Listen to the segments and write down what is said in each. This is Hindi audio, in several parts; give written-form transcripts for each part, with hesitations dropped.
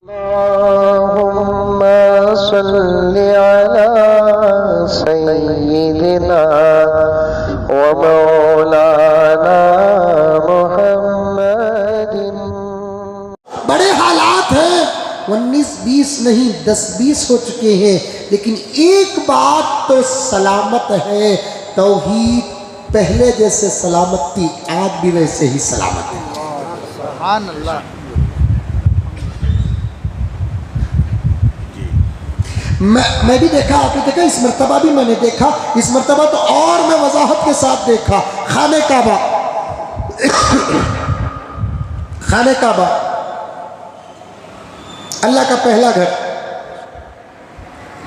अल्लाहुम्मा सल्लि अला सय्यिदिना व मौलाना मुहम्मदिन। बड़े हालात हैं, 19-20 नहीं 10-20 हो चुके हैं, लेकिन एक बात तो सलामत है, तौहीद पहले जैसे सलामत थी, आज भी वैसे ही सलामत है। सुभान अल्लाह। मैं भी देखा, आपने देखा, इस मर्तबा भी मैंने देखा, इस मर्तबा तो और मैं वजाहत के साथ देखा। खाने काबा खाने काबा अल्लाह का पहला घर,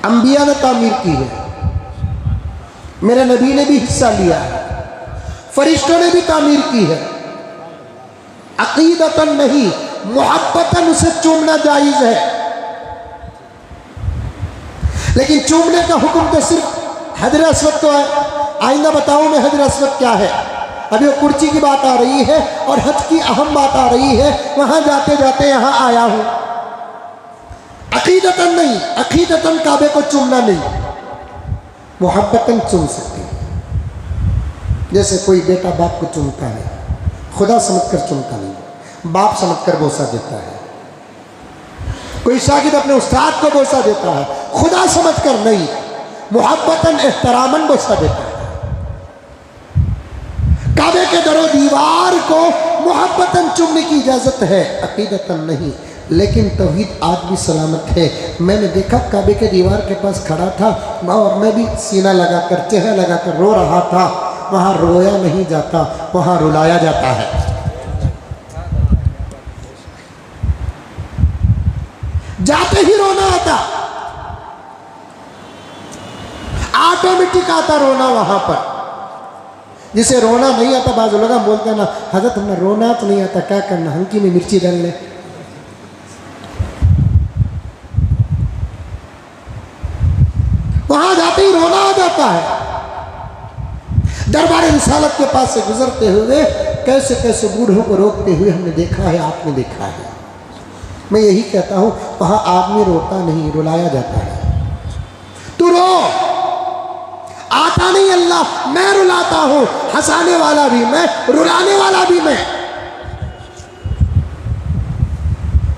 अंबिया ने तामीर की है, मेरे नबी ने भी हिस्सा लिया है, फरिश्तों ने भी तामीर की है। अकीदतन नहीं, मुहब्बतन उसे चूमना जायज़ है, लेकिन चूमने का हुक्म तो सिर्फ हजर अस्वद को है। आइंदा बताऊं मैं हजर अस्वद क्या है। अभी वो कुर्सी की बात आ रही है और हज की अहम बात आ रही है, वहां जाते जाते यहां आया हूं। अकीदतन नहीं, अकीदतन काबे को चूमना नहीं, मुहब्बतन चूम सकते हैं। जैसे कोई बेटा बाप को चूमता है, खुदा समझकर चूमता नहीं, बाप समझकर बोसा देता है। कोई शागिद अपने उस्ताद को बोसा देता है, खुदा समझकर नहीं, मुहब्बतन एहतरामन बोसा देता है। काबे के दरो दीवार को मुहब्बतन चूमने की इजाजत है, अकीदतन नहीं। लेकिन तौहीद आज भी सलामत है। मैंने देखा काबे के दीवार के पास खड़ा था और मैं भी सीना लगाकर, चेहरा लगाकर रो रहा था। वहां रोया नहीं जाता, वहां रुलाया जाता है। जाते ही रोना आता, ऑटोमेटिक आता रोना वहां पर। जिसे रोना नहीं आता, बाज़ लोग बोलते हैं ना, हजरत हमें रोना तो नहीं आता, क्या करना, हंकी में मिर्ची डाल ले। वहां जाते ही रोना आ जाता है। दरबार रिसालत के पास से गुजरते हुए कैसे कैसे बूढ़ों को रोकते हुए हमने देखा है, आपने देखा है। मैं यही कहता हूं, वहां आदमी रोता नहीं, रुलाया जाता है। तू रो, आता नहीं अल्लाह, मैं रुलाता हूं, हंसाने वाला भी मैं, रुलाने वाला भी मैं।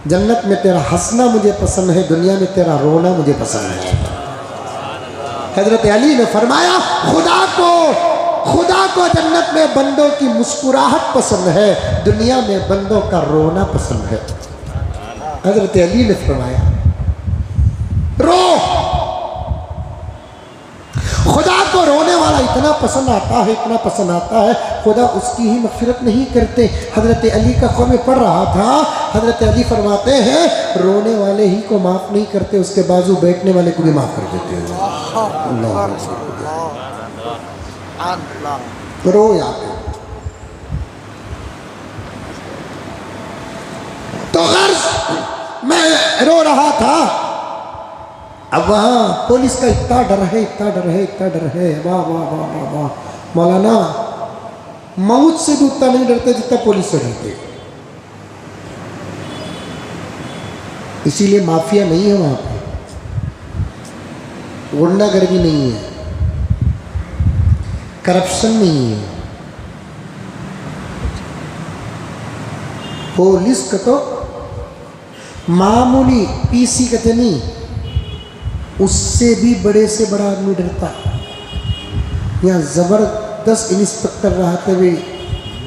जन्नत में तेरा हंसना मुझे पसंद है, दुनिया में तेरा रोना मुझे पसंद है। हजरत अली ने फरमाया, खुदा को जन्नत में बंदों की मुस्कुराहट पसंद है, दुनिया में बंदों का रोना पसंद है। हजरत अली ने फरमाया, रो। खुदा को रोने वाला इतना पसंद आता है, इतना पसंद आता है, खुदा उसकी ही मग़फ़िरत नहीं करते। हजरत अली का क़ौम में पढ़ रहा था, हजरत अली फरमाते हैं, रोने वाले ही को माफ़ नहीं करते, उसके बाजू बैठने वाले को भी माफ़ कर देते हैं। रो याद। तो गर्ज मैं रो रहा था। अब वहाँ पुलिस का इतना डर है, इतना डर है, इतना डर है। वाह वाह वाह वाह वाह। मौलाना मौत से भी उतना नहीं डरते जितना पुलिस से डरते। इसीलिए माफिया नहीं है वहाँ पे, गुंडागर्दी नहीं है, करप्शन नहीं है। पुलिस का तो मामूली पीसी कहते नहीं, उससे भी बड़े से बड़ा आदमी डरता। यहाँ जबरदस्त इंस्पेक्टर रहते हुए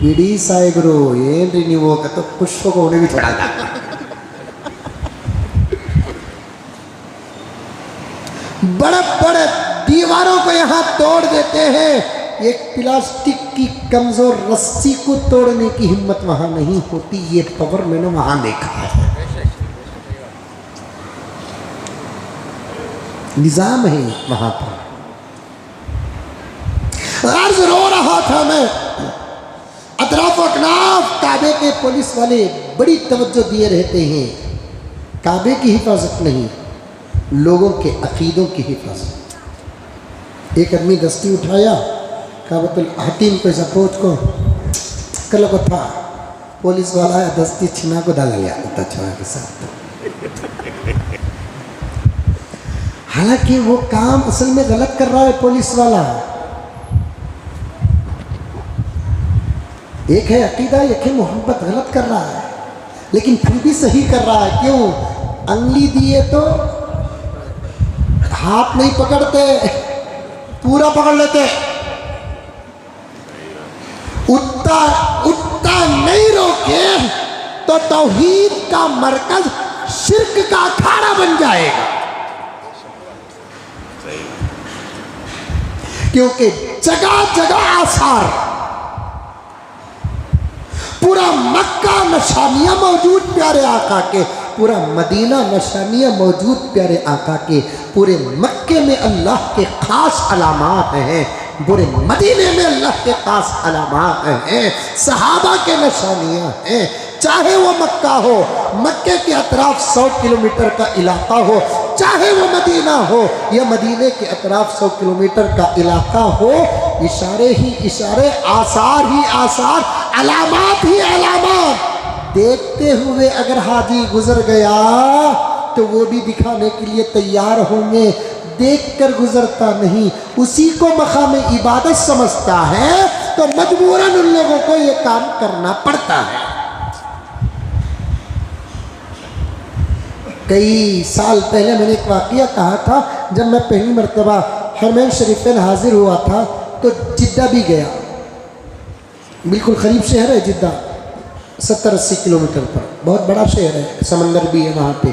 बीडी साहेबरो ये रिन्यू का तो खुश को उन्हें भी थोड़ा बड़े बड़े दीवारों को यहाँ तोड़ देते हैं। एक प्लास्टिक की कमजोर रस्सी को तोड़ने की हिम्मत वहां नहीं होती। ये पावर मैंने वहां देखा है। निजाम है वहां पर। अर्ज रो रहा था मैं, अतराफ अकनाफ काबे के पुलिस वाले बड़ी तवज्जो दिए रहते हैं। काबे की हिफाजत नहीं, लोगों के अकीदों की हिफाजत। एक आदमी दस्ती उठाया, काबतुल हतीम को ऐसा पहुँच को कल को था पुलिस वाला दस्ती छिना को डाल लिया छुआ के साथ। हालांकि वो काम असल में गलत कर रहा है पुलिस वाला। एक है अकीदा, एक है मोहब्बत, गलत कर रहा है लेकिन फिर भी सही कर रहा है। क्यों? अंगली दिए तो हाथ नहीं पकड़ते, पूरा पकड़ लेते। उतना उतना नहीं रोके तो तौहीद का मरकज शिर्क का अखाड़ा बन जाएगा। क्योंकि जगह जगह आसार, पूरा मक्का निशानियां मौजूद प्यारे आका के, पूरा मदीना निशानियां मौजूद प्यारे आका के, पूरे मक्के में अल्लाह के खास अलामात हैं, पूरे मदीने में अल्लाह के खास अलामात हैं, सहाबा के निशानियां हैं। चाहे वो मक्का हो, मक्के के अतराफ 100 किलोमीटर का इलाका हो, चाहे वो मदीना हो या मदीने के अतराफ 100 किलोमीटर का इलाका हो, इशारे ही इशारे, आसार ही आसार, अलामात ही अलामात देखते हुए अगर हाजी गुजर गया तो वो भी दिखाने के लिए तैयार होंगे। देखकर गुजरता नहीं, उसी को मकाम इबादत समझता है तो मजबूरन उन लोगों को ये काम करना पड़ता है। कई साल पहले मैंने एक वाक़या कहा था, जब मैं पहली मरतबा हरमैन शरीफेन हाजिर हुआ था तो जिद्दा भी गया। बिल्कुल करीब शहर है जिद्दा, 70-80 किलोमीटर पर, बहुत बड़ा शहर है, समंदर भी है वहाँ पे।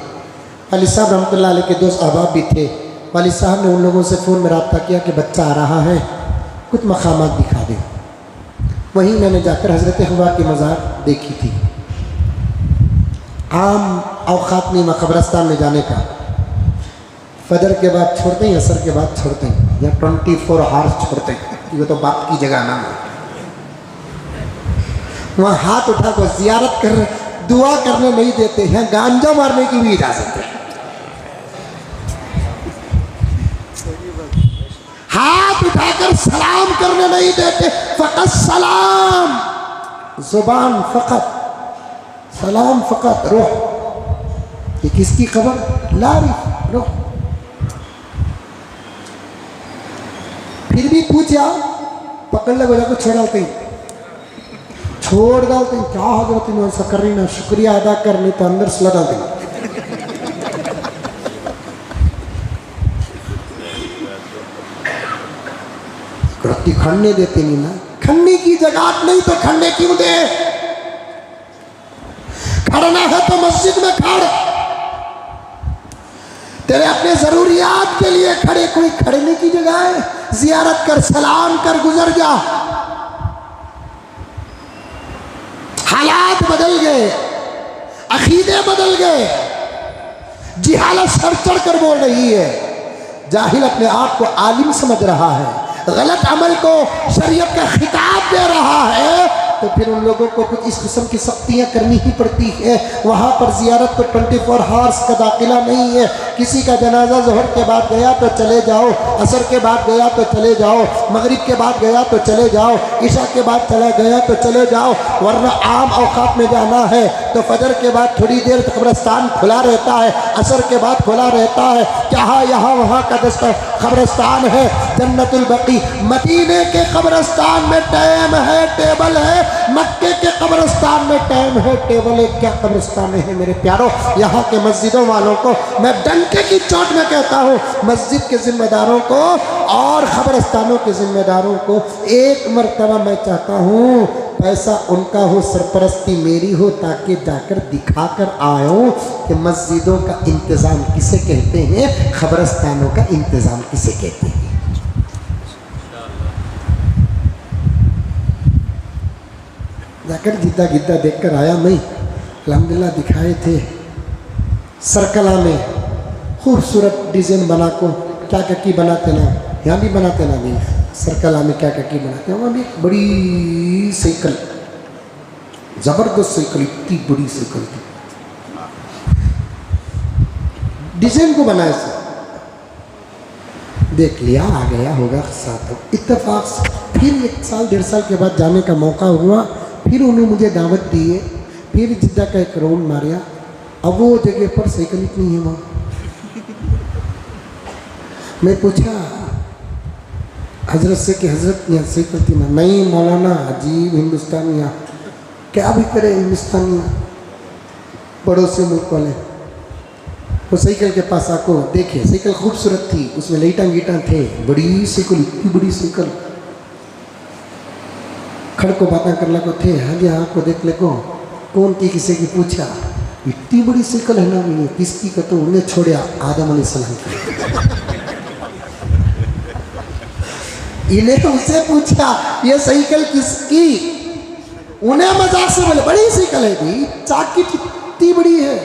वाली साहब रहमतुल्लाह अलैह के दोस्त अहबाब भी थे। वाली साहब ने उन लोगों से फ़ोन में रब्ता किया कि बच्चा आ रहा है, कुछ मकामात दिखा दें। वहीं मैंने जाकर हज़रत हवा की मज़ार देखी थी। आम औक़ात नहीं कब्रस्तान में जाने का, फजर के बाद छोड़ते हैं, असर के बाद छोड़ते हैं, या 24 आवर्स छोड़ते हैं, ये तो बाप की जगह ना है। वहाँ हाथ उठा कर ज़ियारत कर, दुआ करने नहीं देते हैं, गांजा मारने की भी इजाज़त है। हाथ उठाकर सलाम करने नहीं देते, फ़कत सलाम, ज़ुबान फ़कत सलाम, फ़कत रूह। ये किसकी खबर? लारी रूह। फिर भी पूछा, पकड़ ले बोला को छोड़ डालते हैं, छोड़ डालते हैं। क्या हजरत में ऐसा कर रही ना, शुक्रिया अदा करने तो अंदर सला डालते हैं। रोटी खड़ने देते नहीं ना, खड़ने की जगह नहीं तो खड़ने क्यों दे? खड़ना है तो मस्जिद में खड़, तेरे अपने जरूरियात के लिए खड़े, कोई खड़ने की जगह है? जियारत कर, सलाम कर, गुजर जा। हालात बदल गए, अकीदे बदल गए, जिहालत सर चढ़ कर बोल रही है, जाहिल अपने आप को आलिम समझ रहा है, गलत अमल को शरीयत का खिताब दे रहा है, तो फिर उन लोगों को कुछ इस किस्म की सख्तियाँ करनी ही पड़ती है। वहाँ पर ज़ियारत तो 24 आवर्स का दाखिला नहीं है। किसी का जनाजा ज़ोहर के बाद गया तो चले जाओ, असर के बाद गया तो चले जाओ, मगरिब के बाद गया तो चले जाओ, इशा के बाद चला गया तो चले जाओ, वरना आम औक़ात में जाना है तो फजर के बाद थोड़ी देर कब्रिस्तान खुला रहता है, असर के बाद खुला रहता है। जहाँ यहाँ वहाँ का कब्रिस्तान है, जन्नतुल बकी। मदीने के कब्रिस्तान में टाइम है, टेबल है, मक्के के कब्रिस्तान में टाइम है, टेबल है। क्या कब्रिस्तान है मेरे प्यारों? यहाँ के मस्जिदों वालों को मैं डंके की चोट में कहता हूँ, मस्जिद के जिम्मेदारों को और कब्रिस्तानों के जिम्मेदारों को एक मरतबा मैं चाहता हूँ पैसा उनका हो, सरपरस्ती मेरी हो, ताकि जाकर दिखा कर आऊँ कि मस्जिदों का इंतज़ाम किसे कहते हैं, कब्रिस्तानों का इंतज़ाम किसे कहते हैं। जाकर जिद्दा गिद्दा देख कर आया मैं, अल्हम्दुलिल्लाह दिखाए थे सरकला में खूबसूरत डिज़ाइन बना को, क्या क्या की बनाते ना, यहाँ भी बनाते ना, नहीं सरकला में क्या क्या की बनाते हैं। वहाँ भी एक बड़ी साइकिल, ज़बरदस्त साइकिल, इतनी बड़ी साइकिल थी, डिज़ाइन को बनाए से देख लिया, आ गया होगा साथ। इत्तेफाक से फिर 1 साल 1.5 साल के बाद जाने का मौका हुआ, फिर उन्होंने मुझे दावत दी है, फिर जिद्दा का एक राउंड मारिया, अब वो जगह पर साइकिल इतनी है वहाँ। मैं पूछा हजरत से कि हजरत यहाँ साइकिल थी ना? नहीं मौलाना, अजीब हिंदुस्तानिया, क्या भी करे हिंदुस्तानिया पड़ोसी मुल्क वाले। वो साइकिल के पास आको देखे, साइकिल खूबसूरत थी, उसमें लाइटा गीटा थे, बड़ी साइकिल, इतनी बड़ी साइकिल। खड़ को बातें कर लो थे, हाँ जी हाँ को देख ले को कौन की किसी की पूछा, इतनी बड़ी साइकिल है ना ये किसकी का? तो उन्हें छोड़ा आदम अलैहिस्सलाम की। इन्हें उसे पूछा ये साइकिल किसकी? उन्हें मजाक से बोले बड़ी साइकिल है भी, चाकी कितनी बड़ी है,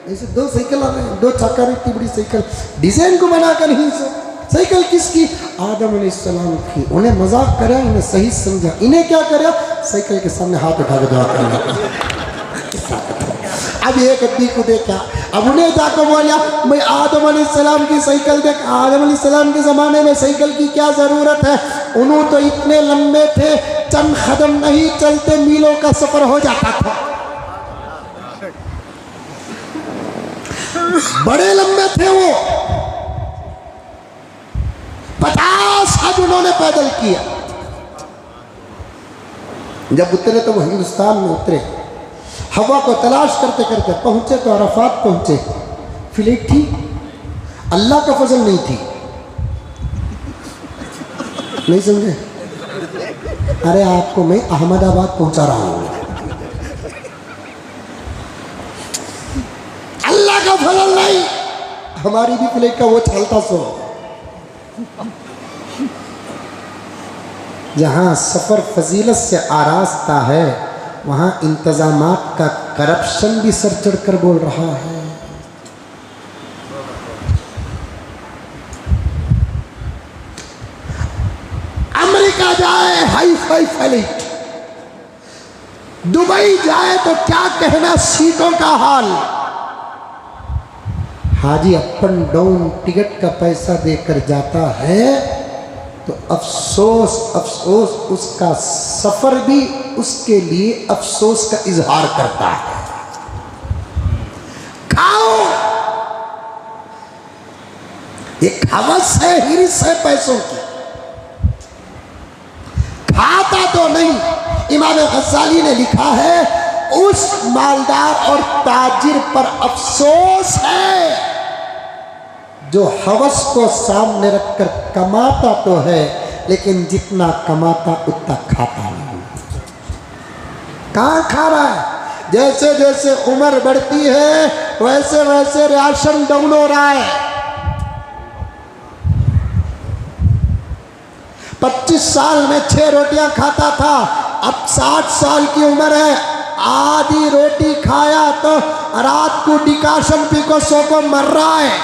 ऐसे दो साइकिल आ रहे हैं, दो चाका इतनी बड़ी साइकिल, डिजाइन को बनाकर ही साइकिल किसकी? आदम अलैहिस्सलाम की। उन्हें मजाक करा, इन्हें सही समझा। इन्हें क्या करा? साइकिल के सामने हाथ उठा के दुआ करना। अब एक आदमी को देखा, अब उन्हें जाकर बोला मैं आदम अलैहिस्सलाम की साइकिल देख। आदम अलैहिस्सलाम के ज़माने में साइकिल की क्या ज़रूरत है? उन्होंने तो इतने लंबे थे, चंद कदम नहीं चलते मीलों का सफ़र हो जाता था। बड़े लंबे थे वो, 50 हज उन्होंने पैदल किया। जब उतरे तो वो हिंदुस्तान में उतरे, हवा को तलाश करते करते पहुंचे तो अरफात पहुंचे। फ्लाइट थी, अल्लाह का फजल नहीं थी, नहीं समझे? अरे आपको मैं अहमदाबाद पहुंचा रहा हूं, अल्लाह का फजल नहीं। हमारी भी फ्लाइट का वो चलता सो। जहां सफर फजीलत से आरास्ता है, वहाँ इंतजामात का करप्शन भी सर चढ़ कर बोल रहा है। अमेरिका जाए हाई फाई फ्लाइट, दुबई जाए तो क्या कहना सीटों का हाल। हाजी अप एंड डाउन टिकट का पैसा देकर जाता है तो अफसोस अफसोस, उसका सफर भी उसके लिए अफसोस का इजहार करता है। खाओ, एक हवस है, हिरिस है पैसों की, खाता तो नहीं। इमाम गज़ाली ने लिखा है उस मालदार और ताजिर पर अफसोस है जो हवस को सामने रखकर कमाता तो है, लेकिन जितना कमाता उतना खाता नहीं। कहाँ खा रहा है? जैसे जैसे उम्र बढ़ती है वैसे वैसे राशन डाउन हो रहा है। 25 साल में 6 रोटियां खाता था, अब 60 साल की उम्र है, आधी रोटी खाया तो रात को डिकाशन पी को सो को मर रहा है।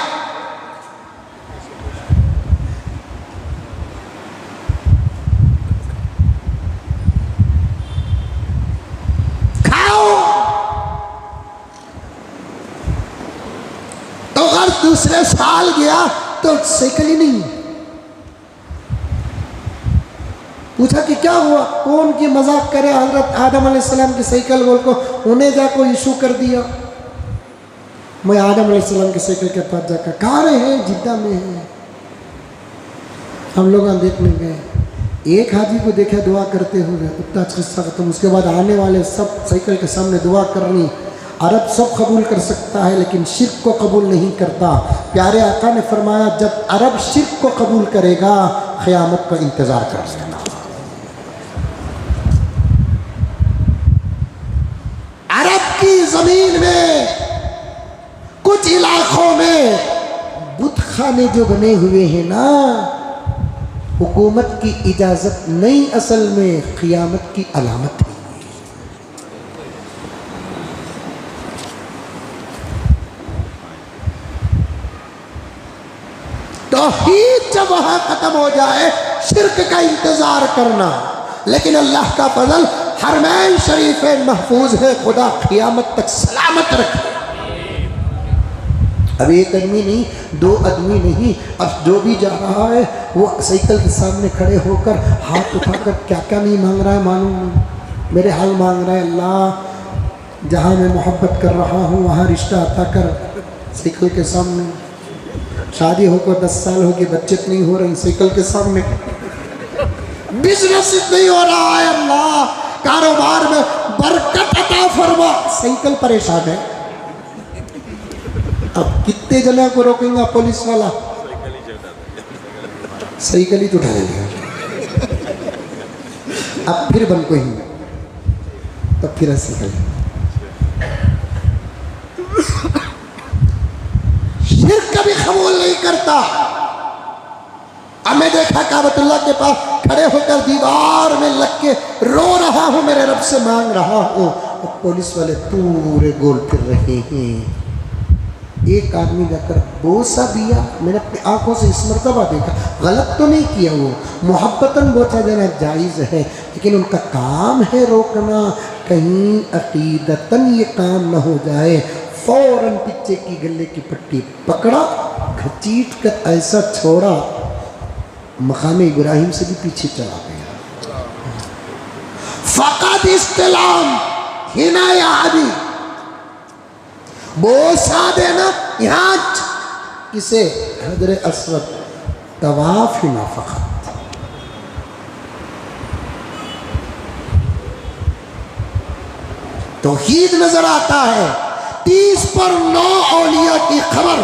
तो अगर दूसरे साल गया तो साइकिल ही नहीं। पूछा कि क्या हुआ, कौन की मजाक करे? हजरत आदम अलैहिस्सलाम की साइकिल बोल को उन्हें जाको इशू कर दिया। मैं आदम अलैहिस्सलाम की साइकिल के पास जाकर, कहाँ रहे हैं? जिद्दा में है। हम लोग देखने गए, एक हाजी को देखा दुआ करते हुए, उतना किस्सा खत्म। उसके बाद आने वाले सब साइकिल के सामने दुआ करनी। अरब सब कबूल कर सकता है लेकिन शिर्क को कबूल नहीं करता। प्यारे आका ने फरमाया जब अरब शिर्क को कबूल करेगा क़यामत का इंतज़ार कर लेना। अरब की ज़मीन में कुछ इलाकों में बुतखाने जो बने हुए हैं ना, हुकूमत की इजाज़त नहीं, असल में क़यामत की अलामत है। तौहीद जब वहाँ ख़त्म हो जाए, शिर्क का इंतज़ार करना। लेकिन अल्लाह का फजल, हरमैन शरीफ महफूज है, खुदा क़यामत तक सलामत रखे। अब एक आदमी नहीं, 2 आदमी नहीं, अब जो भी जा रहा है वो साइकिल के सामने खड़े होकर हाथ उठाकर क्या क्या नहीं मांग रहा है मालूम नहीं। मेरे हाल मांग रहा है, अल्लाह जहाँ मैं मोहब्बत कर रहा हूँ वहाँ रिश्ता अता कर साइकिल के सामने। शादी होकर 10 साल हो गए, बच्चे नहीं हो रही, साइकिल के सामने। बिजनेस नहीं हो रहा है, अल्लाह कारोबार में बरकत अता फरमा, साइकिल परेशान है। अब कितने जना को रोकेंगे पुलिस वाला? साइकिल ही तो उठा लेगा। अब फिर बन को ही तो फिर साइकिल। शिर्क कभी कबूल नहीं करता। अब मैं देखा काबतुल्लाह के पास खड़े होकर दीवार में लग के रो रहा हूं, मेरे रब से मांग रहा हूं, और पुलिस वाले पूरे गोल फिर रहे हैं। एक आदमी जाकर बोसा दिया, मैंने अपनी आंखों से इस मर्तबा देखा, गलत तो नहीं किया, वो मोहब्बतन बोसा देना जायज़ है, लेकिन उनका काम है रोकना, कहीं अकीदतन ये काम न हो जाए। फौरन पीछे की गले की पट्टी पकड़ा, घसीट कर ऐसा छोड़ा, मकाम इब्राहिम से भी पीछे चला गया। फ़क़त इस्तिलाम हिना आदि बोसा देना, यहाँ किसे? हजर अस्वद, तवाफ ही ना फ़क़त। तौहीद नजर आता है। 30 पर 9 औलिया की खबर